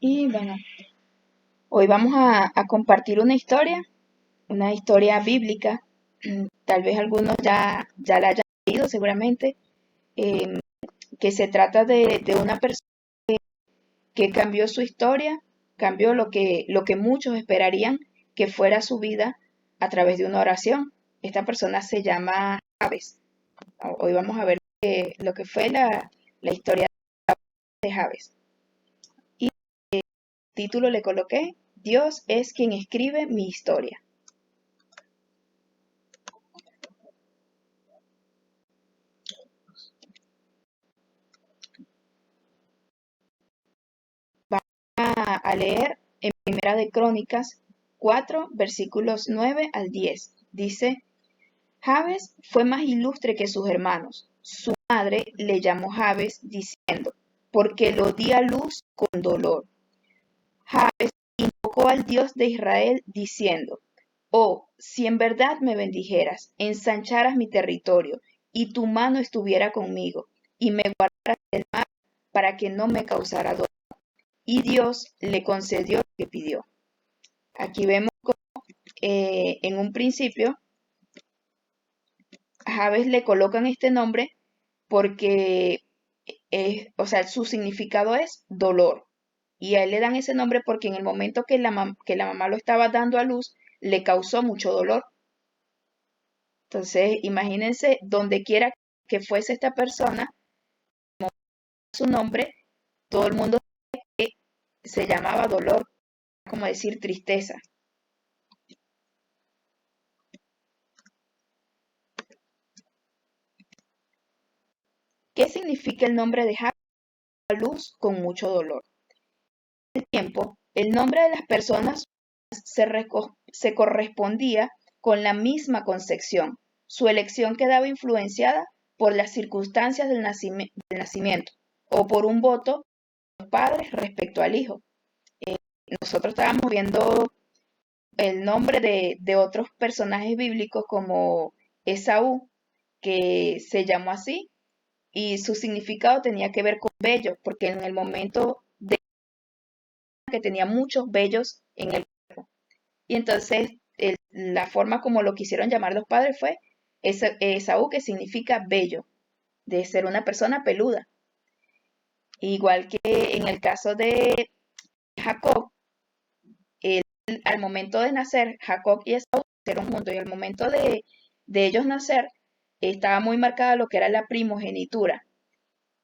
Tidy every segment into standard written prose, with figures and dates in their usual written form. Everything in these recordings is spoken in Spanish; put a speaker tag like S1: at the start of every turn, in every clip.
S1: Y bueno, hoy vamos a compartir una historia bíblica. Tal vez algunos ya la hayan leído seguramente, eh, que se trata de una persona que cambió su historia, cambió lo que muchos esperarían que fuera su vida a través de una oración. Esta persona se llama Jabes. Hoy vamos a ver lo que fue la historia de Jabes. Y el título le coloqué, Dios es quien escribe mi historia. A leer en Primera de Crónicas 4, versículos 9 al 10. Dice, Jabes fue más ilustre que sus hermanos. Su madre le llamó Jabes diciendo, porque lo di a luz con dolor. Jabes invocó al Dios de Israel diciendo, oh, si en verdad me bendijeras, ensancharas mi territorio, y tu mano estuviera conmigo, y me guardaras del mal para que no me causara dolor. Y Dios le concedió lo que pidió. Aquí vemos en un principio a Jabes le colocan este nombre porque o sea, su significado es dolor. Y a él le dan ese nombre porque en el momento que la mamá lo estaba dando a luz, le causó mucho dolor. Entonces, imagínense, donde quiera que fuese esta persona, su nombre, todo el mundo se llamaba dolor, como decir tristeza. ¿Qué significa el nombre de Jacob? Luz con mucho dolor. En el tiempo, el nombre de las personas se correspondía con la misma concepción. Su elección quedaba influenciada por las circunstancias del nacimiento o por un voto de los padres respecto al hijo. Nosotros estábamos viendo el nombre de otros personajes bíblicos como Esaú, que se llamó así, y su significado tenía que ver con bello, porque en el momento de que tenía muchos vellos en el cuerpo. Y entonces la forma como lo quisieron llamar los padres fue Esaú, que significa bello, de ser una persona peluda. Igual que en el caso de Jacob, él, al momento de nacer, Jacob y Esaú nacieron juntos y al momento de ellos nacer, estaba muy marcada lo que era la primogenitura.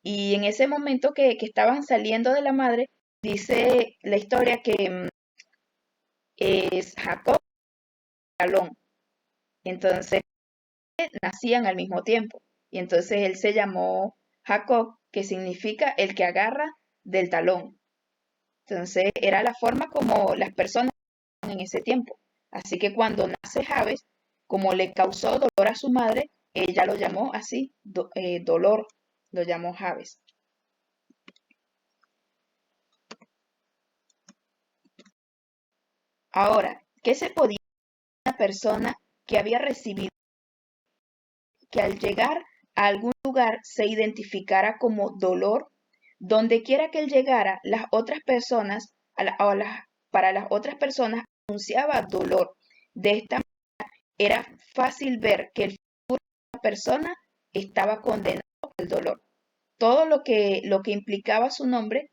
S1: Y en ese momento que estaban saliendo de la madre, dice la historia que es Jacob y Talón. Entonces nacían al mismo tiempo. Y entonces él se llamó Jacob, que significa el que agarra del talón. Entonces era la forma como las personas en ese tiempo. Así que cuando nace Jabes, como le causó dolor a su madre, ella lo llamó así, dolor, lo llamó Jabes. Ahora, ¿qué se podía hacer una persona que había recibido que al llegar a algún lugar se identificara como dolor? Donde quiera que él llegara, las otras personas, para las otras personas anunciaba dolor. De esta manera era fácil ver que el futuro de la persona estaba condenado al dolor. Todo lo que implicaba su nombre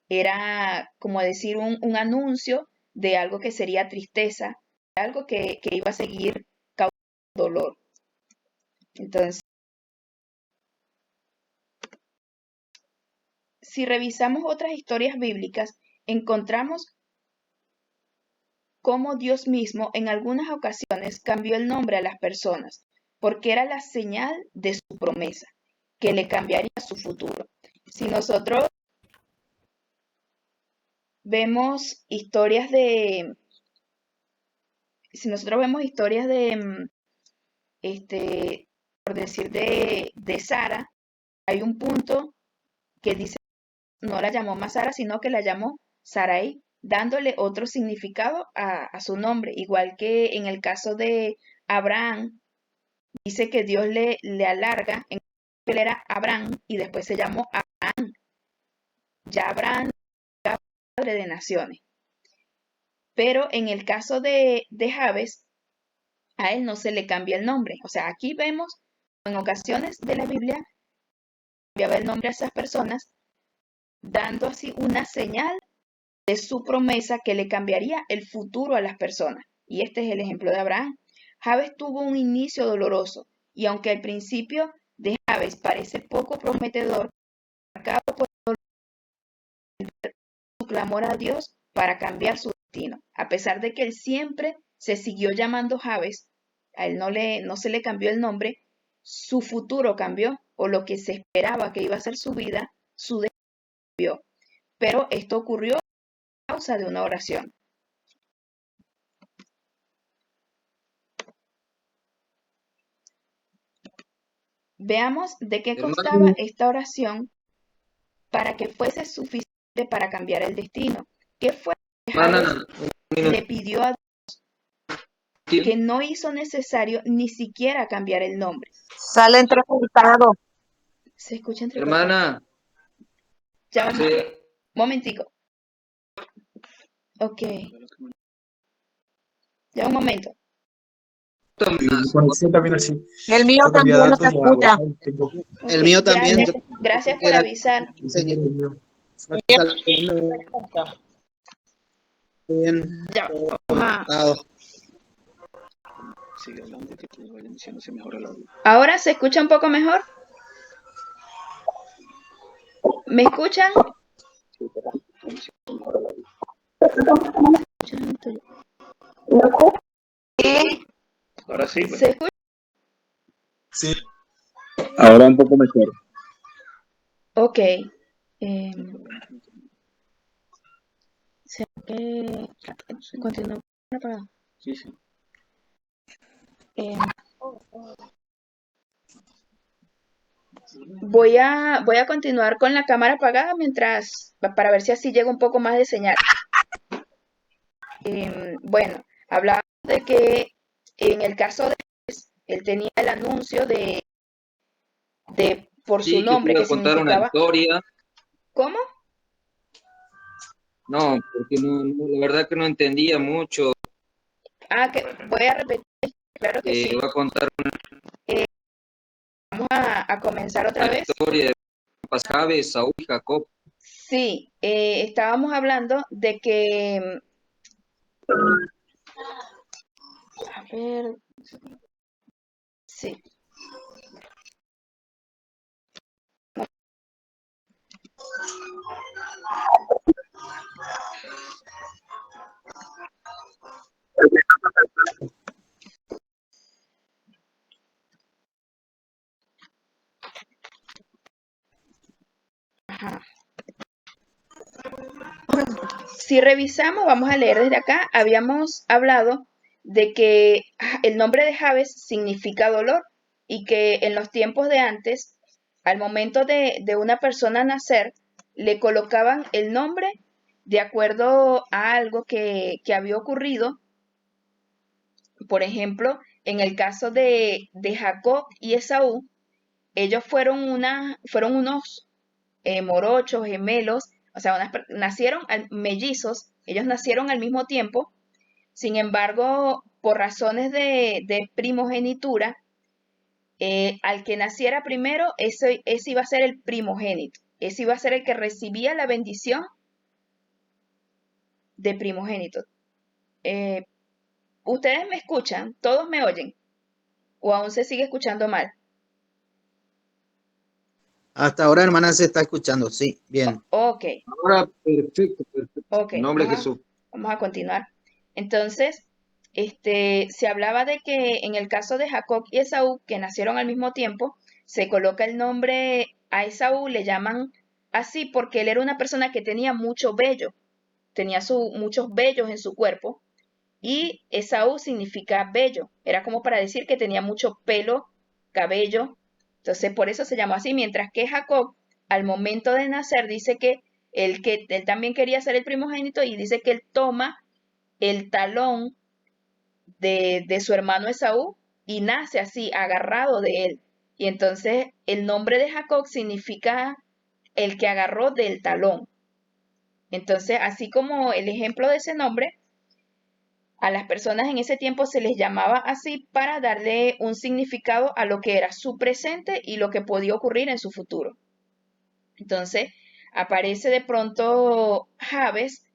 S1: era como decir un anuncio de algo que sería tristeza, de algo que iba a seguir causando dolor. Entonces, si revisamos otras historias bíblicas, encontramos cómo Dios mismo en algunas ocasiones cambió el nombre a las personas, porque era la señal de su promesa, que le cambiaría su futuro. Si nosotros vemos historias de, si nosotros vemos historias de, por decir, de Sara, hay un punto que dice, no la llamó más Sara, sino que la llamó Sarai, dándole otro significado a su nombre, igual que en el caso de Abraham, dice que Dios le alarga, en él era Abraham y después se llamó Abraham. Ya Abraham era padre de naciones. Pero en el caso de Jabes, a él no se le cambia el nombre. O sea, aquí vemos en ocasiones de la Biblia cambiaba el nombre a esas personas, dando así una señal de su promesa que le cambiaría el futuro a las personas. Y este es el ejemplo de Abraham. Jabes tuvo un inicio doloroso y aunque al principio de Jabes parece poco prometedor, marcado por su clamor a Dios para cambiar su destino. A pesar de que él siempre se siguió llamando Jabes, a él no se le cambió el nombre, su futuro cambió o lo que se esperaba que iba a ser su vida, su destino cambió. Pero esto ocurrió a causa de una oración. Veamos de qué constaba
S2: Hermano,
S1: esta oración para que fuese suficiente para cambiar el destino. ¿Qué fue lo que Jabes
S2: hermana, un
S1: le pidió a Dios
S2: minutil.
S1: que no hizo necesario ni siquiera cambiar el nombre?
S3: Sale entrecortado.
S1: Se escucha entrecortado.
S2: Hermana,
S1: Ya un
S2: sí,
S1: momentico. Ok, ya un momento.
S2: también,
S4: Mi conexión también así.
S3: El mío
S4: Yo cambié
S3: también no
S4: datos
S3: se
S4: y hago.
S3: escucha.
S4: Tengo
S1: Ok,
S2: el mío también
S1: gracias por
S2: era
S1: avisar.
S2: señor. Bien,
S1: Ya, vamos a...
S2: dado.
S1: Ahora se escucha un poco mejor. ¿Me escuchan?
S2: Ahora sí, pues.
S1: ¿Se escucha?
S4: Sí.
S5: Ahora un poco mejor.
S1: Ok. ¿Será que continúo apagado?
S2: Sí, sí.
S1: Eh, voy a continuar con la cámara apagada mientras, para ver si así llega un poco más de señal. Bueno, hablaba de que en el caso de él tenía el anuncio de por su
S2: Sí, que te
S1: nombre,
S2: iba
S1: que
S2: a contar una
S1: significaba,
S2: historia.
S1: ¿cómo?
S2: No, porque la verdad que no entendía mucho.
S1: Ah, que voy a repetir, claro que sí.
S2: Voy a contar
S1: Vamos a comenzar otra
S2: una
S1: vez.
S2: historia de Jabes, Saúl y Jacob.
S1: Sí, estábamos hablando de que, a ver, sí, ajá. Si revisamos, vamos a leer desde acá, habíamos hablado de que el nombre de Jabes significa dolor y que en los tiempos de antes, al momento de una persona nacer, le colocaban el nombre de acuerdo a algo que había ocurrido. Por ejemplo, en el caso de Jacob y Esaú, ellos fueron unos morochos, gemelos, o sea, nacieron mellizos, ellos nacieron al mismo tiempo. Sin embargo, por razones de primogenitura, al que naciera primero, ese iba a ser el primogénito, ese iba a ser el que recibía la bendición de primogénito. Eh, ¿Ustedes me escuchan? ¿Todos me oyen? ¿O aún se sigue escuchando mal?
S2: Hasta ahora, hermana, se está escuchando. Sí, bien.
S1: Ok,
S2: Ahora, perfecto, perfecto.
S1: ok,
S2: En nombre de Jesús.
S1: vamos a continuar. Entonces, se hablaba de que en el caso de Jacob y Esaú, que nacieron al mismo tiempo, se coloca el nombre a Esaú, le llaman así porque él era una persona que tenía mucho vello, tenía muchos vellos en su cuerpo, y Esaú significa bello, era como para decir que tenía mucho pelo, cabello, entonces por eso se llamó así, mientras que Jacob, al momento de nacer, dice que él también quería ser el primogénito y dice que él toma el talón de su hermano Esaú y nace así, agarrado de él. Y entonces el nombre de Jacob significa el que agarró del talón. Entonces, así como el ejemplo de ese nombre, a las personas en ese tiempo se les llamaba así para darle un significado a lo que era su presente y lo que podía ocurrir en su futuro. Entonces, aparece de pronto Jabes,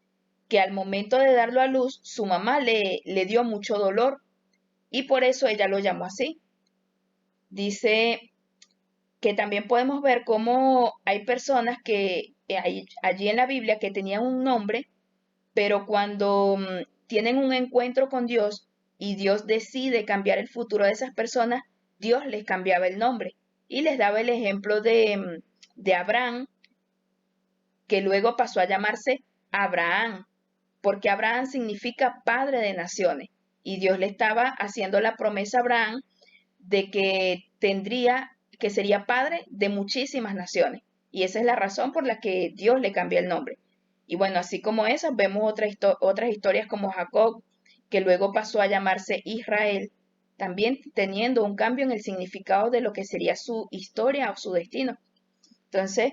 S1: que al momento de darlo a luz, su mamá le dio mucho dolor y por eso ella lo llamó así. Dice que también podemos ver cómo hay personas que hay allí en la Biblia que tenían un nombre, pero cuando tienen un encuentro con Dios y Dios decide cambiar el futuro de esas personas, Dios les cambiaba el nombre y les daba el ejemplo de Abraham, que luego pasó a llamarse Abraham, porque Abraham significa padre de naciones y Dios le estaba haciendo la promesa a Abraham de que sería padre de muchísimas naciones. Y esa es la razón por la que Dios le cambia el nombre. Y bueno, así como esas, vemos otras historias como Jacob, que luego pasó a llamarse Israel, también teniendo un cambio en el significado de lo que sería su historia o su destino. Entonces,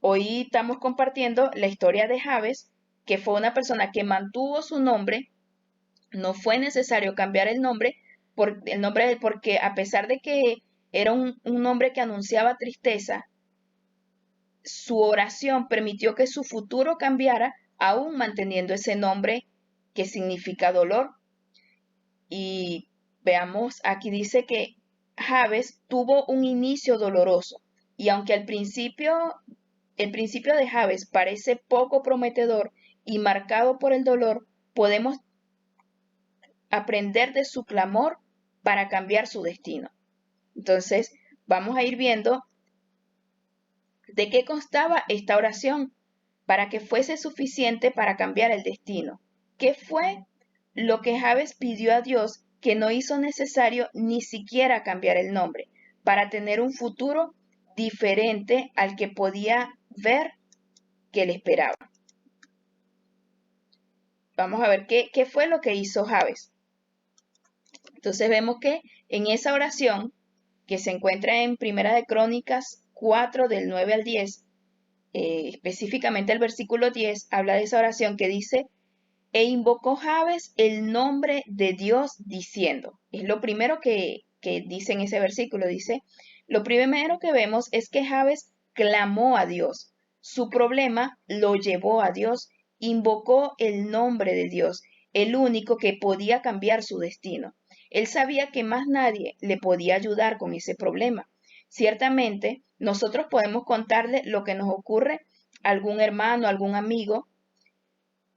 S1: hoy estamos compartiendo la historia de Jabes, que fue una persona que mantuvo su nombre. No fue necesario cambiar el nombre porque a pesar de que era un nombre que anunciaba tristeza, su oración permitió que su futuro cambiara, aún manteniendo ese nombre que significa dolor. Y veamos, aquí dice que Jabes tuvo un inicio doloroso, y aunque el principio de Jabes parece poco prometedor y marcado por el dolor, podemos aprender de su clamor para cambiar su destino. Entonces, vamos a ir viendo de qué constaba esta oración para que fuese suficiente para cambiar el destino. ¿Qué fue lo que Jabes pidió a Dios que no hizo necesario ni siquiera cambiar el nombre para tener un futuro diferente al que podía ver que le esperaba? Vamos a ver qué fue lo que hizo Jabes. Entonces vemos que en esa oración que se encuentra en Primera de Crónicas 4 del 9 al 10, específicamente el versículo 10, habla de esa oración que dice, e invocó Jabes el nombre de Dios diciendo. Es lo primero que dice en ese versículo, dice, lo primero que vemos es que Jabes clamó a Dios. Su problema lo llevó a Dios, invocó el nombre de Dios, el único que podía cambiar su destino. Él sabía que más nadie le podía ayudar con ese problema. Ciertamente, nosotros podemos contarle lo que nos ocurre a algún hermano, a algún amigo.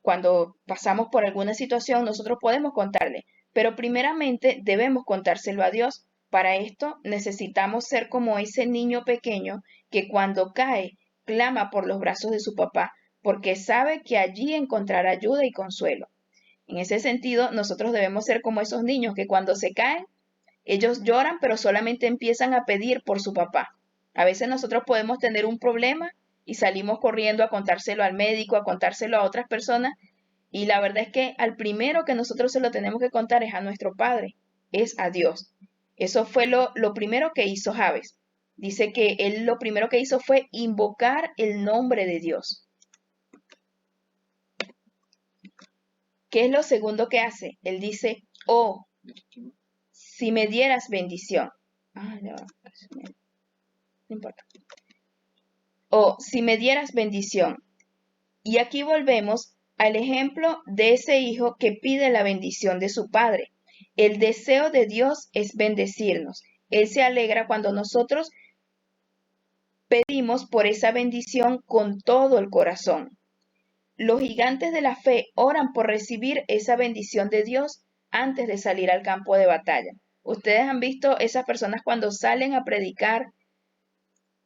S1: Cuando pasamos por alguna situación, nosotros podemos contarle, pero primeramente debemos contárselo a Dios. Para esto necesitamos ser como ese niño pequeño que cuando cae, clama por los brazos de su papá, porque sabe que allí encontrará ayuda y consuelo. En ese sentido, nosotros debemos ser como esos niños que cuando se caen, ellos lloran, pero solamente empiezan a pedir por su papá. A veces nosotros podemos tener un problema y salimos corriendo a contárselo al médico, a contárselo a otras personas, y la verdad es que al primero que nosotros se lo tenemos que contar es a nuestro Padre, es a Dios. Eso fue lo primero que hizo Jabes. Dice que él lo primero que hizo fue invocar el nombre de Dios. ¿Qué es lo segundo que hace? Él dice, oh, si me dieras bendición. No importa. Oh, si me dieras bendición. Y aquí volvemos al ejemplo de ese hijo que pide la bendición de su padre. El deseo de Dios es bendecirnos. Él se alegra cuando nosotros pedimos por esa bendición con todo el corazón. Los gigantes de la fe oran por recibir esa bendición de Dios antes de salir al campo de batalla. Ustedes han visto esas personas cuando salen a predicar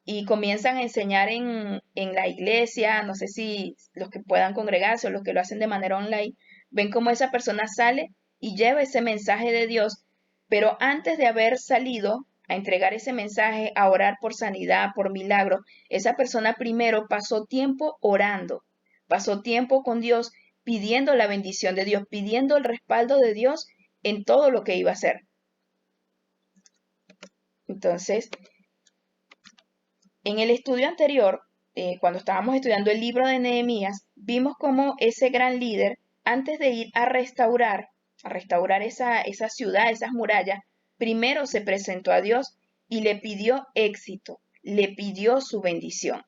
S1: y comienzan a enseñar en la iglesia, no sé si los que puedan congregarse o los que lo hacen de manera online, ven cómo esa persona sale y lleva ese mensaje de Dios, pero antes de haber salido a entregar ese mensaje, a orar por sanidad, por milagro, esa persona primero pasó tiempo orando, pasó tiempo con Dios, pidiendo la bendición de Dios, pidiendo el respaldo de Dios en todo lo que iba a hacer. Entonces, en el estudio anterior, cuando estábamos estudiando el libro de Nehemías, vimos cómo ese gran líder, antes de ir a restaurar esa ciudad, esas murallas, primero se presentó a Dios y le pidió éxito, le pidió su bendición.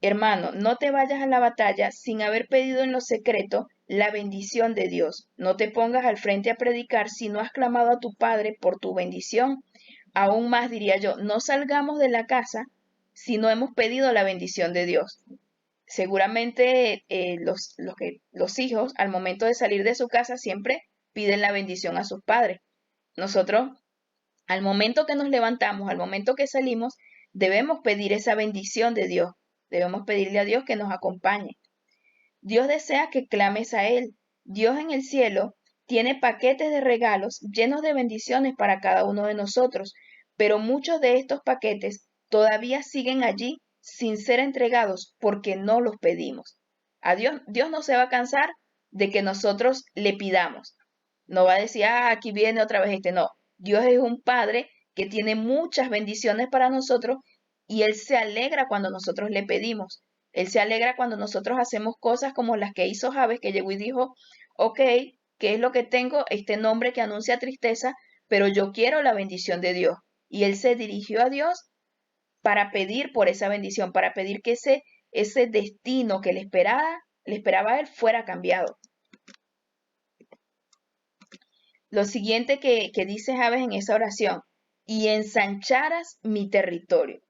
S1: Hermano, no te vayas a la batalla sin haber pedido en lo secreto la bendición de Dios. No te pongas al frente a predicar si no has clamado a tu Padre por tu bendición. Aún más diría yo, no salgamos de la casa si no hemos pedido la bendición de Dios. Seguramente los hijos al momento de salir de su casa siempre piden la bendición a sus padres. Nosotros, al momento que nos levantamos, al momento que salimos, debemos pedir esa bendición de Dios. Debemos pedirle a Dios que nos acompañe. Dios desea que clames a Él. Dios en el cielo tiene paquetes de regalos llenos de bendiciones para cada uno de nosotros, pero muchos de estos paquetes todavía siguen allí sin ser entregados porque no los pedimos. A Dios no se va a cansar de que nosotros le pidamos. No va a decir, aquí viene otra vez este. No, Dios es un Padre que tiene muchas bendiciones para nosotros y Él se alegra cuando nosotros le pedimos. Él se alegra cuando nosotros hacemos cosas como las que hizo Jabes, que llegó y dijo, ok, ¿qué es lo que tengo? Este nombre que anuncia tristeza, pero yo quiero la bendición de Dios. Y él se dirigió a Dios para pedir por esa bendición, para pedir que ese destino que le esperaba a él fuera cambiado. Lo siguiente que dice Jabes en esa oración, y ensancharas mi territorio.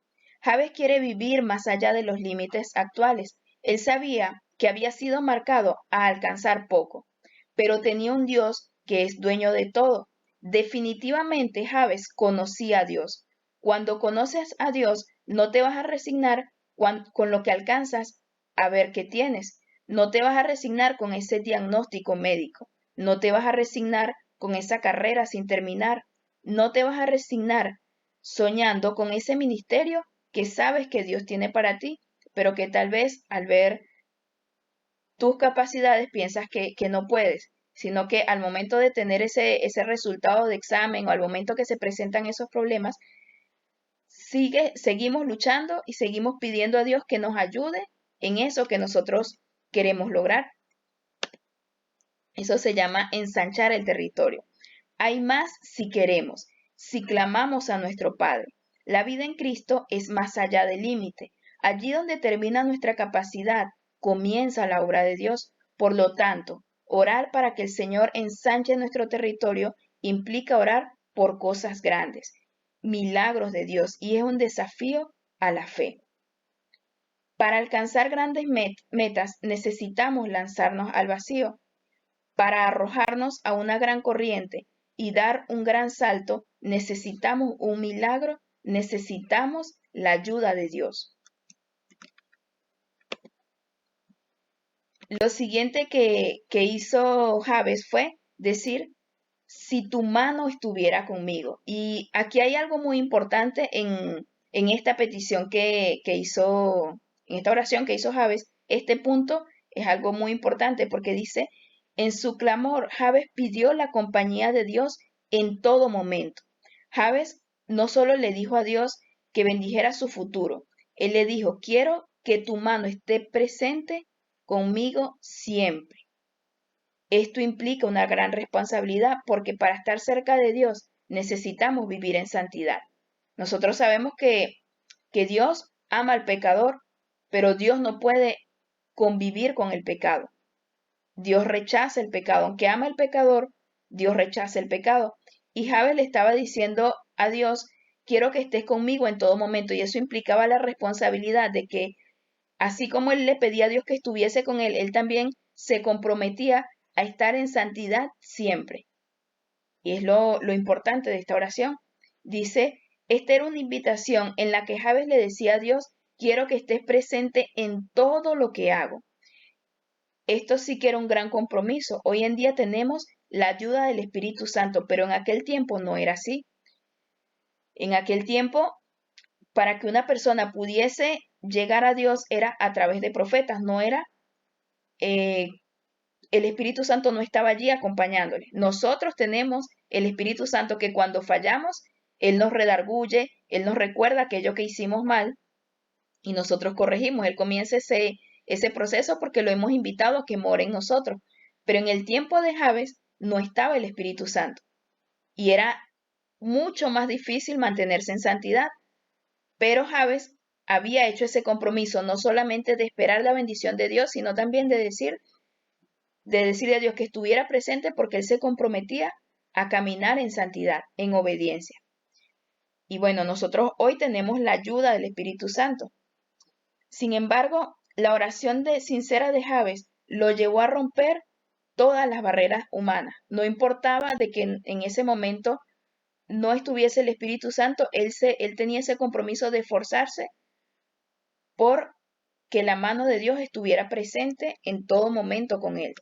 S1: Jabes quiere vivir más allá de los límites actuales. Él sabía que había sido marcado a alcanzar poco, pero tenía un Dios que es dueño de todo. Definitivamente Jabes conocía a Dios. Cuando conoces a Dios, no te vas a resignar con lo que alcanzas a ver qué tienes. No te vas a resignar con ese diagnóstico médico. No te vas a resignar con esa carrera sin terminar. No te vas a resignar soñando con ese ministerio que sabes que Dios tiene para ti, pero que tal vez al ver tus capacidades piensas que no puedes, sino que al momento de tener ese resultado de examen o al momento que se presentan esos problemas, seguimos luchando y seguimos pidiendo a Dios que nos ayude en eso que nosotros queremos lograr. Eso se llama ensanchar el territorio. Hay más si queremos, si clamamos a nuestro Padre. La vida en Cristo es más allá del límite. Allí donde termina nuestra capacidad, comienza la obra de Dios. Por lo tanto, orar para que el Señor ensanche nuestro territorio implica orar por cosas grandes, milagros de Dios, y es un desafío a la fe. Para alcanzar grandes metas necesitamos lanzarnos al vacío. Para arrojarnos a una gran corriente y dar un gran salto, necesitamos un milagro, necesitamos la ayuda de Dios. Lo siguiente que hizo Jabes fue decir, si tu mano estuviera conmigo. Y aquí hay algo muy importante en esta petición que hizo, en esta oración que hizo Jabes. Este punto es algo muy importante porque dice, en su clamor, Jabes pidió la compañía de Dios en todo momento. Jabes no solo le dijo a Dios que bendijera su futuro, él le dijo, quiero que tu mano esté presente conmigo siempre. Esto implica una gran responsabilidad porque para estar cerca de Dios necesitamos vivir en santidad. Nosotros sabemos que Dios ama al pecador, pero Dios no puede convivir con el pecado. Dios rechaza el pecado. Aunque ama al pecador, Dios rechaza el pecado. Y Jabes le estaba diciendo a Dios, quiero que estés conmigo en todo momento. Y eso implicaba la responsabilidad de que, así como él le pedía a Dios que estuviese con él, él también se comprometía a estar en santidad siempre. Y es lo importante de esta oración. Dice, esta era una invitación en la que Jabes le decía a Dios, quiero que estés presente en todo lo que hago. Esto sí que era un gran compromiso. Hoy en día tenemos la ayuda del Espíritu Santo, pero en aquel tiempo no era así. En aquel tiempo, para que una persona pudiese llegar a Dios era a través de profetas, no era, el Espíritu Santo no estaba allí acompañándole. Nosotros tenemos el Espíritu Santo que cuando fallamos, Él nos redarguye, Él nos recuerda aquello que hicimos mal y nosotros corregimos. Él comienza ese proceso porque lo hemos invitado a que more en nosotros. Pero en el tiempo de Jabes no estaba el Espíritu Santo y era mucho más difícil mantenerse en santidad. Pero Jabes había hecho ese compromiso no solamente de esperar la bendición de Dios, sino también de decirle a Dios que estuviera presente porque él se comprometía a caminar en santidad, en obediencia. Y bueno, nosotros hoy tenemos la ayuda del Espíritu Santo. Sin embargo, la oración sincera de Jabes lo llevó a romper todas las barreras humanas. No importaba de que en ese momento no estuviese el Espíritu Santo, él tenía ese compromiso de esforzarse por que la mano de Dios estuviera presente en todo momento con él.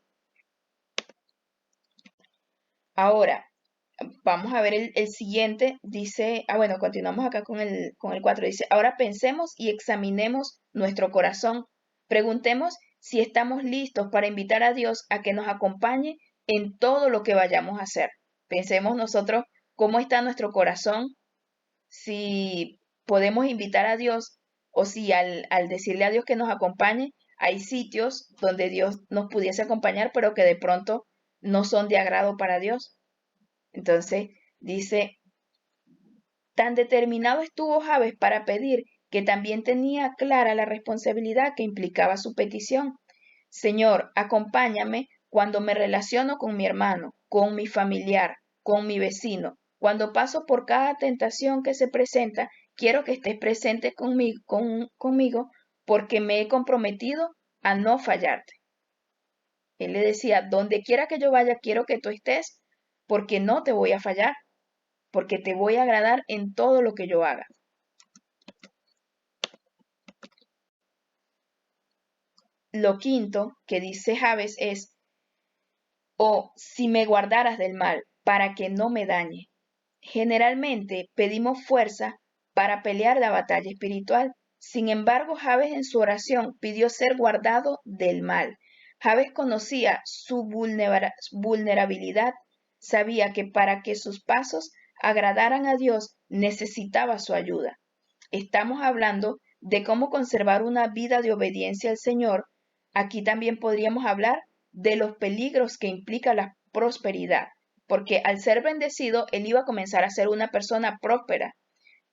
S1: Ahora, vamos a ver el siguiente. Dice, bueno, continuamos acá con el 4. Dice, ahora pensemos y examinemos nuestro corazón. Preguntemos si estamos listos para invitar a Dios a que nos acompañe en todo lo que vayamos a hacer. Pensemos nosotros cómo está nuestro corazón, si podemos invitar a Dios o si al decirle a Dios que nos acompañe, hay sitios donde Dios nos pudiese acompañar, pero que de pronto no son de agrado para Dios. Entonces dice, tan determinado estuvo Jabes para pedir que también tenía clara la responsabilidad que implicaba su petición. Señor, acompáñame cuando me relaciono con mi hermano, con mi familiar, con mi vecino. Cuando paso por cada tentación que se presenta, quiero que estés presente conmigo porque me he comprometido a no fallarte. Él le decía, donde quiera que yo vaya, quiero que tú estés porque no te voy a fallar, porque te voy a agradar en todo lo que yo haga. Lo quinto que dice Jabes es, si me guardaras del mal, para que no me dañe. Generalmente pedimos fuerza para pelear la batalla espiritual. Sin embargo, Jabes en su oración pidió ser guardado del mal. Jabes conocía su vulnerabilidad, sabía que para que sus pasos agradaran a Dios necesitaba su ayuda. Estamos hablando de cómo conservar una vida de obediencia al Señor. Aquí también podríamos hablar de los peligros que implica la prosperidad, porque al ser bendecido, él iba a comenzar a ser una persona próspera,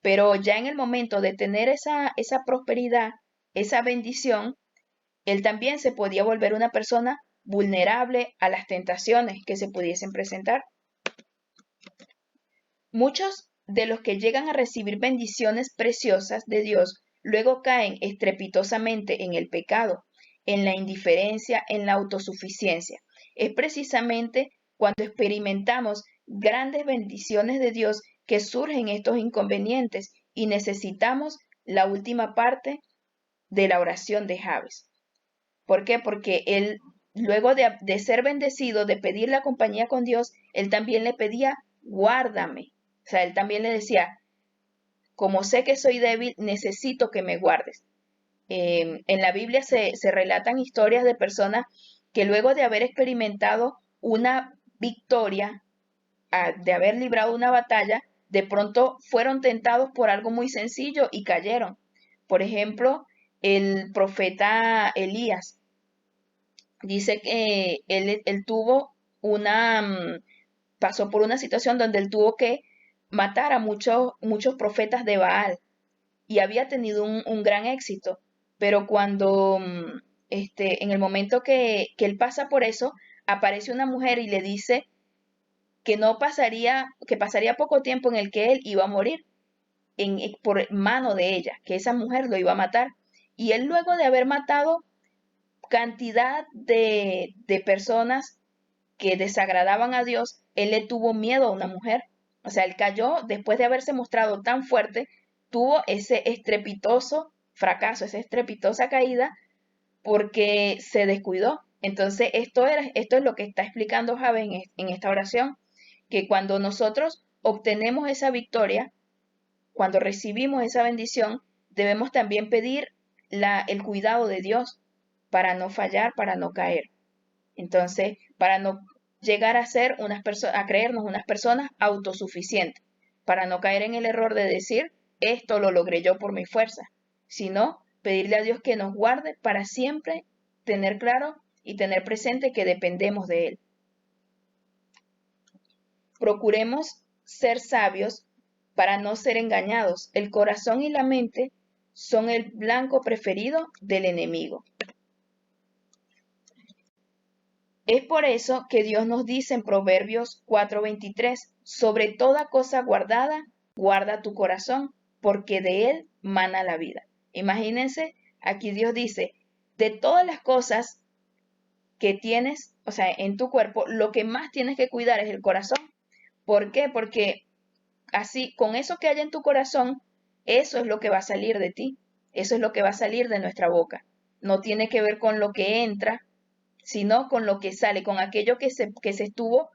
S1: pero ya en el momento de tener esa prosperidad, esa bendición, él también se podía volver una persona vulnerable a las tentaciones que se pudiesen presentar. Muchos de los que llegan a recibir bendiciones preciosas de Dios luego caen estrepitosamente en el pecado, en la indiferencia, en la autosuficiencia. Es precisamente cuando experimentamos grandes bendiciones de Dios que surgen estos inconvenientes y necesitamos la última parte de la oración de Jabes. ¿Por qué? Porque él, luego de ser bendecido, de pedir la compañía con Dios, él también le pedía, guárdame. O sea, él también le decía, como sé que soy débil, necesito que me guardes. En la Biblia se relatan historias de personas que luego de haber experimentado una victoria, de haber librado una batalla, de pronto fueron tentados por algo muy sencillo y cayeron. Por ejemplo, el profeta Elías dice que él tuvo pasó por una situación donde él tuvo que matar a muchos profetas de Baal y había tenido un gran éxito, pero cuando en el momento que él pasa por eso, aparece una mujer y le dice que pasaría poco tiempo en el que él iba a morir por mano de ella, que esa mujer lo iba a matar. Y él, luego de haber matado cantidad de personas que desagradaban a Dios, él le tuvo miedo a una mujer. O sea, él cayó después de haberse mostrado tan fuerte, tuvo ese estrepitoso fracaso, esa estrepitosa caída, porque se descuidó. Entonces, esto es lo que está explicando Jabes en esta oración, que cuando nosotros obtenemos esa victoria, cuando recibimos esa bendición, debemos también pedir el cuidado de Dios para no fallar, para no caer. Entonces, para no llegar a ser a creernos unas personas autosuficientes. para no caer en el error de decir, esto lo logré yo por mi fuerza, sino pedirle a Dios que nos guarde para siempre tener claro y tener presente que dependemos de Él. Procuremos ser sabios para no ser engañados. El corazón y la mente son el blanco preferido del enemigo. Es por eso que Dios nos dice en Proverbios 4:23, sobre toda cosa guardada, guarda tu corazón, porque de él mana la vida. Imagínense, aquí Dios dice, de todas las cosas que tienes, o sea, en tu cuerpo, lo que más tienes que cuidar es el corazón. ¿Por qué? Porque así, con eso que hay en tu corazón, eso es lo que va a salir de ti, eso es lo que va a salir de nuestra boca. No tiene que ver con lo que entra, sino con lo que sale, con aquello que se estuvo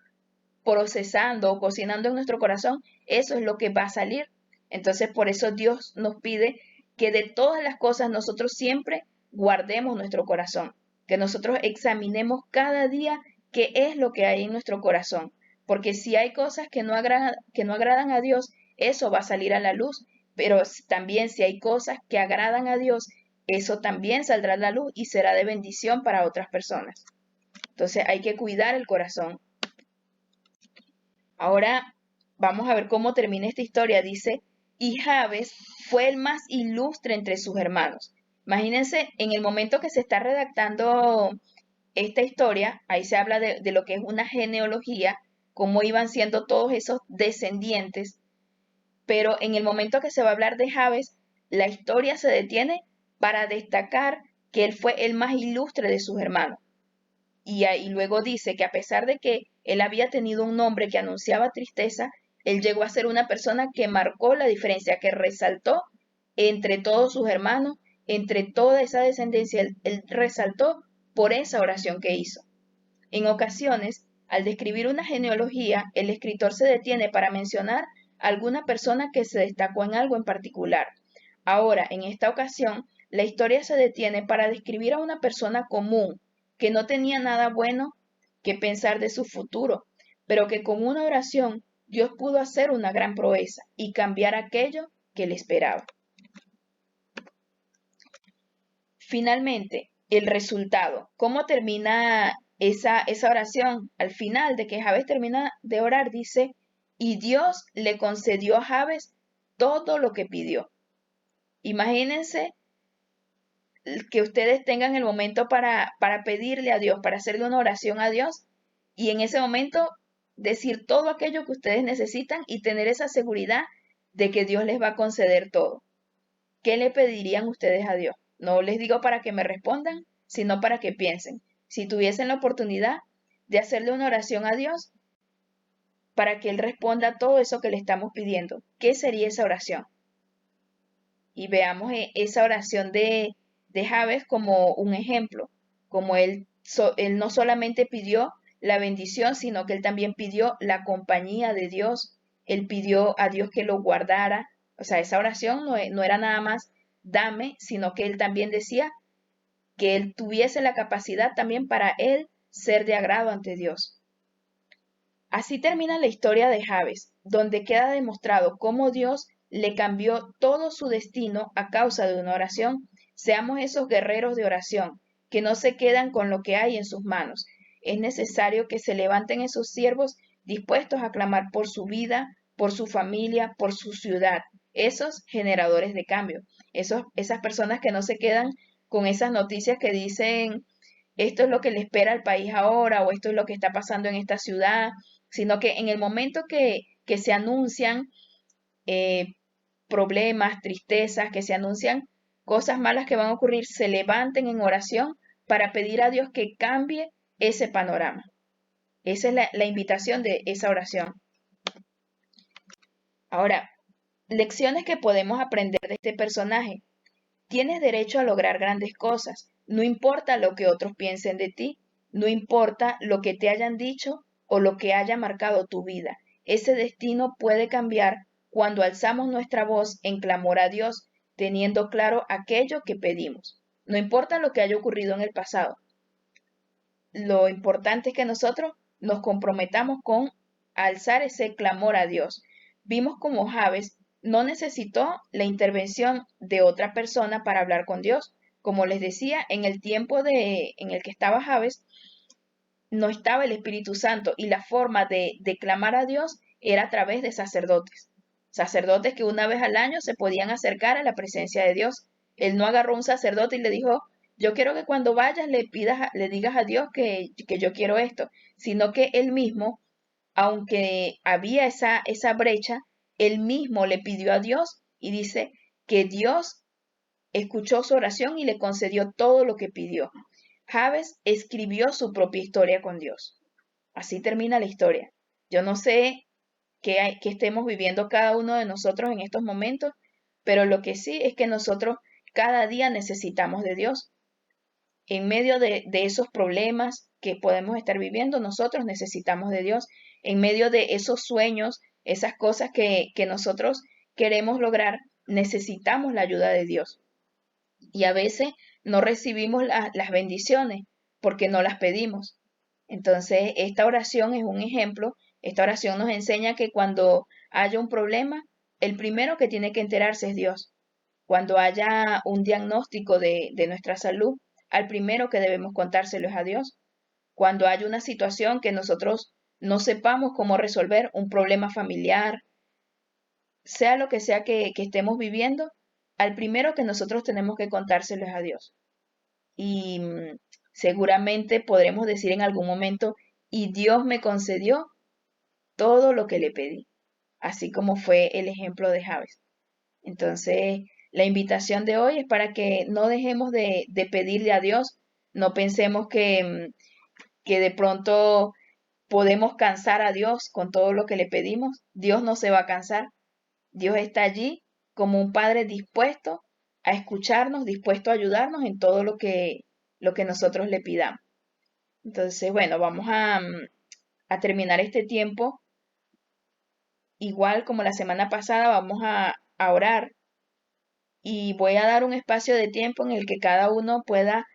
S1: procesando o cocinando en nuestro corazón, eso es lo que va a salir. Entonces, por eso Dios nos pide que de todas las cosas nosotros siempre guardemos nuestro corazón, que nosotros examinemos cada día qué es lo que hay en nuestro corazón, porque si hay cosas que no agradan a Dios, eso va a salir a la luz, pero también si hay cosas que agradan a Dios, eso también saldrá a la luz y será de bendición para otras personas. Entonces hay que cuidar el corazón. Ahora vamos a ver cómo termina esta historia. Dice, y Jabes fue el más ilustre entre sus hermanos. Imagínense, en el momento que se está redactando esta historia, ahí se habla de lo que es una genealogía, cómo iban siendo todos esos descendientes, pero en el momento que se va a hablar de Jabes, la historia se detiene para destacar que él fue el más ilustre de sus hermanos. Y luego dice que a pesar de que él había tenido un nombre que anunciaba tristeza, él llegó a ser una persona que marcó la diferencia, que resaltó entre todos sus hermanos, entre toda esa descendencia, él resaltó por esa oración que hizo. En ocasiones, al describir una genealogía, el escritor se detiene para mencionar a alguna persona que se destacó en algo en particular. Ahora, en esta ocasión, la historia se detiene para describir a una persona común, que no tenía nada bueno que pensar de su futuro, pero que con una oración Dios pudo hacer una gran proeza y cambiar aquello que le esperaba. Finalmente, el resultado. ¿Cómo termina esa oración? Al final de que Jabes termina de orar, dice, y Dios le concedió a Jabes todo lo que pidió. Imagínense que ustedes tengan el momento para pedirle a Dios, para hacerle una oración a Dios y en ese momento decir todo aquello que ustedes necesitan y tener esa seguridad de que Dios les va a conceder todo. ¿Qué le pedirían ustedes a Dios? No les digo para que me respondan, sino para que piensen. Si tuviesen la oportunidad de hacerle una oración a Dios para que Él responda todo eso que le estamos pidiendo, ¿qué sería esa oración? Y veamos esa oración de Jabes como un ejemplo, como él no solamente pidió la bendición, sino que él también pidió la compañía de Dios, él pidió a Dios que lo guardara, o sea, esa oración no era nada más dame, sino que él también decía que él tuviese la capacidad también para él ser de agrado ante Dios. Así termina la historia de Jabes, donde queda demostrado cómo Dios le cambió todo su destino a causa de una oración. Seamos esos guerreros de oración, que no se quedan con lo que hay en sus manos. Es necesario que se levanten esos siervos dispuestos a clamar por su vida, por su familia, por su ciudad. Esos generadores de cambio. Esas personas que no se quedan con esas noticias que dicen esto es lo que le espera al país ahora o esto es lo que está pasando en esta ciudad, sino que en el momento que se anuncian problemas, tristezas, que se anuncian cosas malas que van a ocurrir, se levanten en oración para pedir a Dios que cambie ese panorama. Esa es la invitación de esa oración. Ahora, lecciones que podemos aprender de este personaje. Tienes derecho a lograr grandes cosas, no importa lo que otros piensen de ti, no importa lo que te hayan dicho o lo que haya marcado tu vida. Ese destino puede cambiar cuando alzamos nuestra voz en clamor a Dios, teniendo claro aquello que pedimos. No importa lo que haya ocurrido en el pasado. Lo importante es que nosotros nos comprometamos con alzar ese clamor a Dios. vimos como Jabes no necesitó la intervención de otra persona para hablar con Dios. Como les decía, en el tiempo en el que estaba Jabes, no estaba el Espíritu Santo y la forma de clamar a Dios era a través de sacerdotes. Sacerdotes que una vez al año se podían acercar a la presencia de Dios. Él no agarró un sacerdote y le dijo, yo quiero que cuando vayas le digas a Dios que yo quiero esto, sino que él mismo, aunque había esa brecha, él mismo le pidió a Dios y dice que Dios escuchó su oración y le concedió todo lo que pidió. Jabes escribió su propia historia con Dios. Así termina la historia. Yo no sé qué estemos viviendo cada uno de nosotros en estos momentos, pero lo que sí es que nosotros cada día necesitamos de Dios. En medio de esos problemas que podemos estar viviendo, nosotros necesitamos de Dios. En medio de esos sueños, esas cosas que nosotros queremos lograr, necesitamos la ayuda de Dios. Y a veces no recibimos las bendiciones porque no las pedimos. Entonces, esta oración es un ejemplo. Esta oración nos enseña que cuando haya un problema, el primero que tiene que enterarse es Dios. Cuando haya un diagnóstico de nuestra salud, al primero que debemos contárselo es a Dios. Cuando haya una situación que nosotros no sepamos cómo resolver, un problema familiar, sea lo que sea que estemos viviendo, al primero que nosotros tenemos que contárselo es a Dios. Y seguramente podremos decir en algún momento, y Dios me concedió todo lo que le pedí, así como fue el ejemplo de Jabes. Entonces, la invitación de hoy es para que no dejemos de pedirle a Dios, no pensemos que de pronto podemos cansar a Dios con todo lo que le pedimos. Dios no se va a cansar. Dios está allí como un padre dispuesto a escucharnos, dispuesto a ayudarnos en todo lo que nosotros le pidamos. Entonces, bueno, vamos a terminar este tiempo. Igual como la semana pasada, vamos a orar y voy a dar un espacio de tiempo en el que cada uno pueda